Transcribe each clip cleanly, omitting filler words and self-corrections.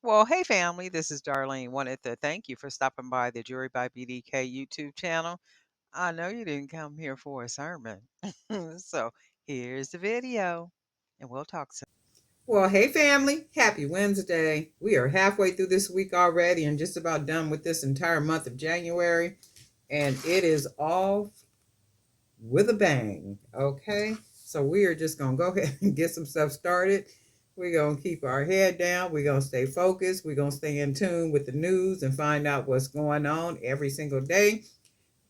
Well, hey family, this is Darlene. Wanted to thank you for stopping by the Jury by BDK YouTube channel. I know you didn't come here for a sermon. So here's the video, and we'll talk soon. Well, hey family, happy Wednesday. We are halfway through this week already and just about done with this entire month of January, and it is off with a bang. Okay, so we are just gonna go ahead and get some stuff started. We're gonna keep our head down, we're gonna stay focused, we're gonna stay in tune with the news and find out what's going on every single day.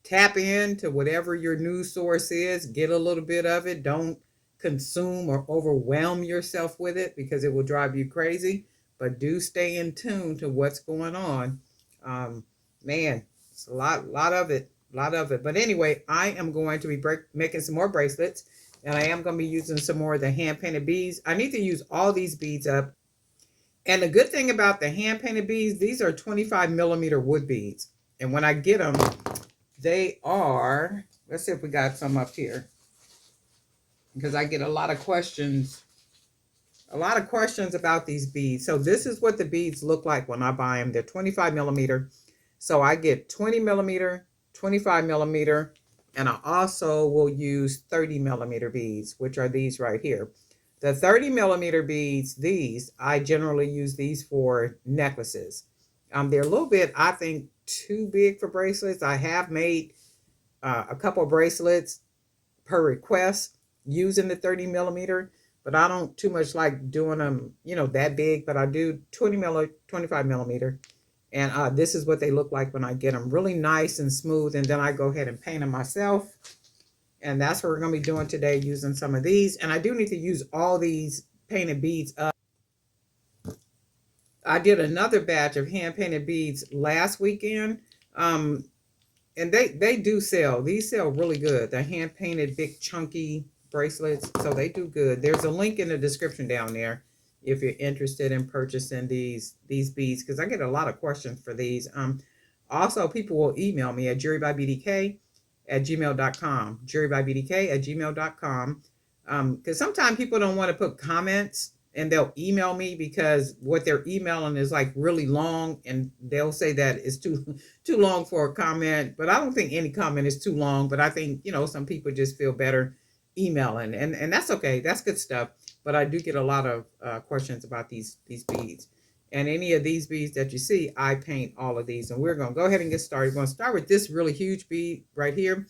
Tap into whatever your news source is, get a little bit of it. Don't consume or overwhelm yourself with it because it will drive you crazy. But do stay in tune to what's going on. Um, Man, it's a lot of it, a lot of it. But anyway, I am going to be making some more bracelets, and I am going to be using some more of the hand painted beads. I need to use all these beads up. And the good thing about the hand painted beads, these are 25 millimeter wood beads. And when I get them, they are, let's see if we got some up here, because I get a lot of questions about these beads. So this is what the beads look like when I buy them. They're 25 millimeter. So I get 20 millimeter, 25 millimeter, and I also will use 30 millimeter beads, which are these right here. The 30 millimeter beads, these, I generally use these for necklaces. They're a little bit, I think, too big for bracelets. I have made a couple of bracelets per request using the 30 millimeter, but I don't too much like doing them, that big, but I do 25 millimeter. And this is what they look like when I get them, really nice and smooth. And then I go ahead and paint them myself. And that's what we're going to be doing today, using some of these. And I do need to use all these painted beads up. I did another batch of hand painted beads last weekend. Um, and they do sell. These sell really good. The hand painted big chunky bracelets, so they do good. There's a link in the description down there if you're interested in purchasing these beads, because I get a lot of questions for these. Also, people will email me at jurybybdk at gmail.com, jurybybdk at gmail.com. Because sometimes people don't want to put comments, and they'll email me because what they're emailing is like really long, and they'll say that it's too long for a comment. But I don't think any comment is too long. But I think, some people just feel better emailing, and that's okay. That's good stuff. But I do get a lot of questions about these beads. And any of these beads that you see, I paint all of these. And we're going to go ahead and get started. We're going to start with this really huge bead right here.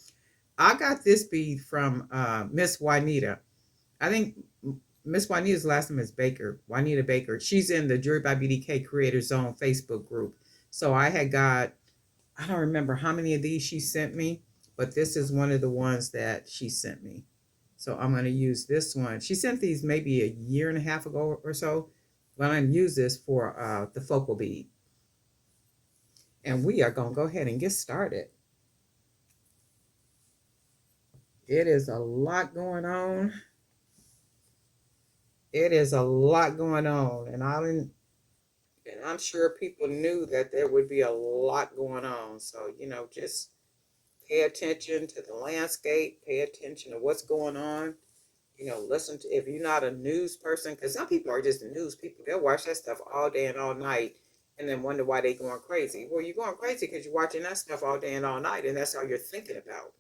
I got this bead from Miss Juanita. I think Miss Juanita's last name is Baker, Juanita Baker. She's in the Jury by BDK Creator Zone Facebook group. So I had got, I don't remember how many of these she sent me, but this is one of the ones that she sent me. So I'm going to use this one. She sent these maybe a year and a half ago or so. But I'm going to use this for the focal bead. And we are going to go ahead and get started. It is a lot going on. It is a lot going on. And I'm sure people knew that there would be a lot going on. So, just pay attention to the landscape, pay attention to what's going on. Listen to, if you're not a news person, because some people are just news people, they'll watch that stuff all day and all night and then wonder why they're going crazy. Well, you're going crazy because you're watching that stuff all day and all night, and that's all you're thinking about.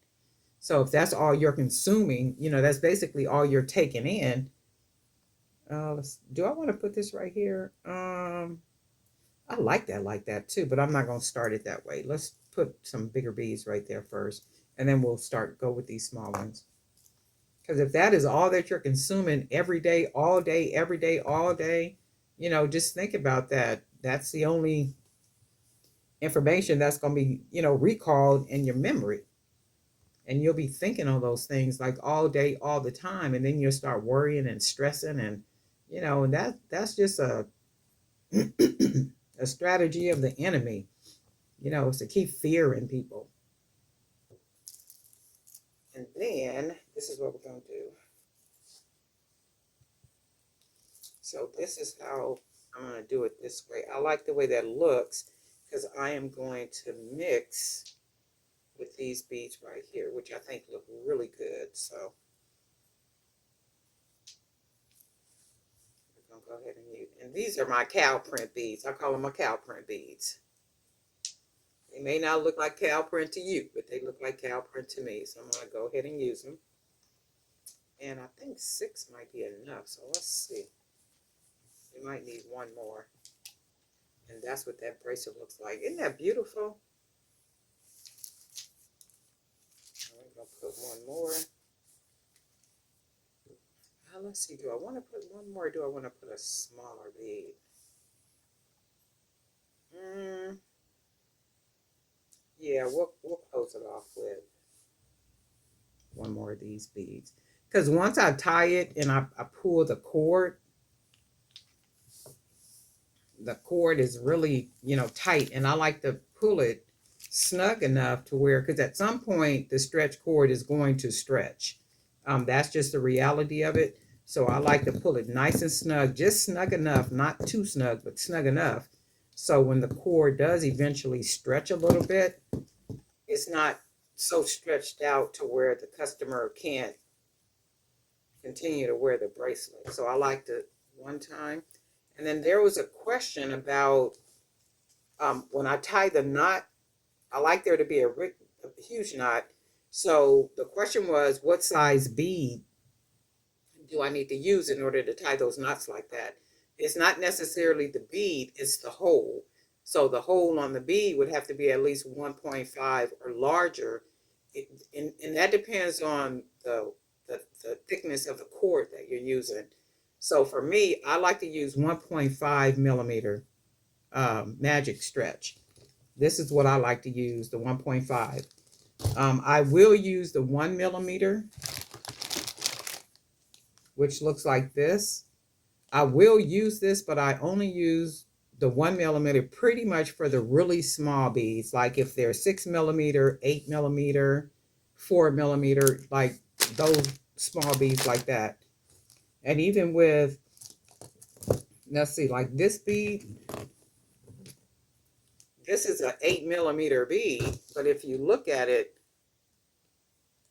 So if that's all you're consuming, that's basically all you're taking in. Do I want to put this right here? I like that too, but I'm not going to start it that way. Let's put some bigger beads right there first, and then we'll go with these small ones. Because if that is all that you're consuming every day, all day, every day, all day, just think about that. That's the only information that's going to be, recalled in your memory. And you'll be thinking on those things like all day, all the time. And then you'll start worrying and stressing. And, and that's just a strategy of the enemy, is to keep fear in people. And then this is what we're going to do. So this is how I'm going to do it this way. I like the way that looks because I am going to mix with these beads right here, which I think look really good. So we're going go ahead and use. And these are my cow print beads. I call them my cow print beads. They may not look like cow print to you, but they look like cow print to me. So I'm going to go ahead and use them. And I think 6 might be enough. So let's see. We might need one more. And that's what that bracelet looks like. Isn't that beautiful? I'm going to put one more. Let's see. Do I want to put one more or do I want to put a smaller bead? Yeah, we'll close it off with one more of these beads. Because once I tie it and I pull the cord is really, tight. And I like to pull it snug enough to where, because at some point the stretch cord is going to stretch. That's just the reality of it. So I like to pull it nice and snug, just snug enough, not too snug, but snug enough. So when the cord does eventually stretch a little bit, it's not so stretched out to where the customer can't continue to wear the bracelet. So I like to one time. And then there was a question about when I tie the knot, I like there to be a huge knot. So the question was, what size bead do I need to use in order to tie those knots like that? It's not necessarily the bead, it's the hole. So the hole on the bead would have to be at least 1.5 or larger. And that depends on the thickness of the cord that you're using. So for me, I like to use 1.5 millimeter magic stretch. This is what I like to use, the 1.5. I will use the 1 millimeter, which looks like this. I will use this, but I only use the 1 millimeter pretty much for the really small beads. Like if they're 6 millimeter, 8 millimeter, 4 millimeter, like those small beads like that. And even with, let's see, like this bead, this is an 8 millimeter bead, but if you look at it,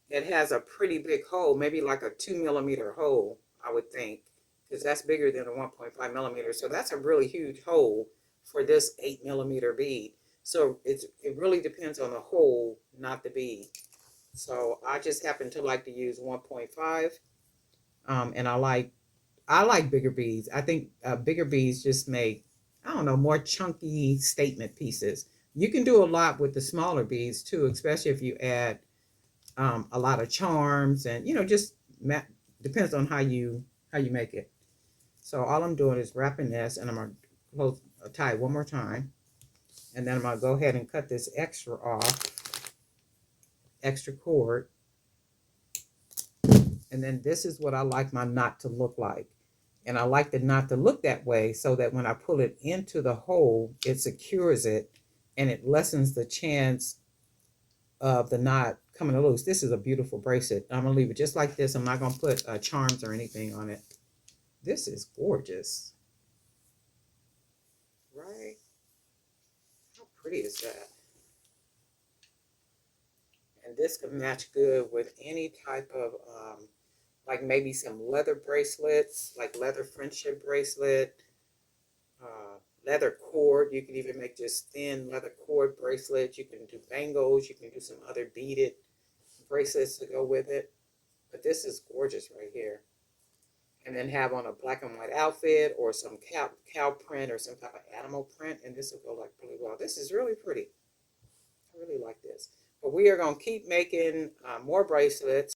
it has a pretty big hole, maybe like a 2 millimeter hole, I would think, because that's bigger than a 1.5 millimeter. So that's a really huge hole for this 8 millimeter bead. So it really depends on the hole, not the bead. So I just happen to like to use 1.5, and I like bigger beads. I think bigger beads just make, I don't know, more chunky statement pieces. You can do a lot with the smaller beads too, especially if you add a lot of charms and just depends on how you make it. So all I'm doing is wrapping this, and I'm gonna tie it one more time, and then I'm gonna go ahead and cut this extra off, extra cord, and then this is what I like my knot to look like. And I like the knot to look that way so that when I pull it into the hole, it secures it and it lessens the chance of the knot coming loose. This is a beautiful bracelet. I'm going to leave it just like this. I'm not going to put charms or anything on it. This is gorgeous. Right? How pretty is that? And this could match good with any type of like maybe some leather bracelets, like leather friendship bracelet, leather cord. You can even make just thin leather cord bracelets. You can do bangles. You can do some other beaded bracelets to go with it. But this is gorgeous right here. And then have on a black and white outfit or some cow print or some type of animal print. And this will go like really well. This is really pretty. I really like this. But we are going to keep making more bracelets.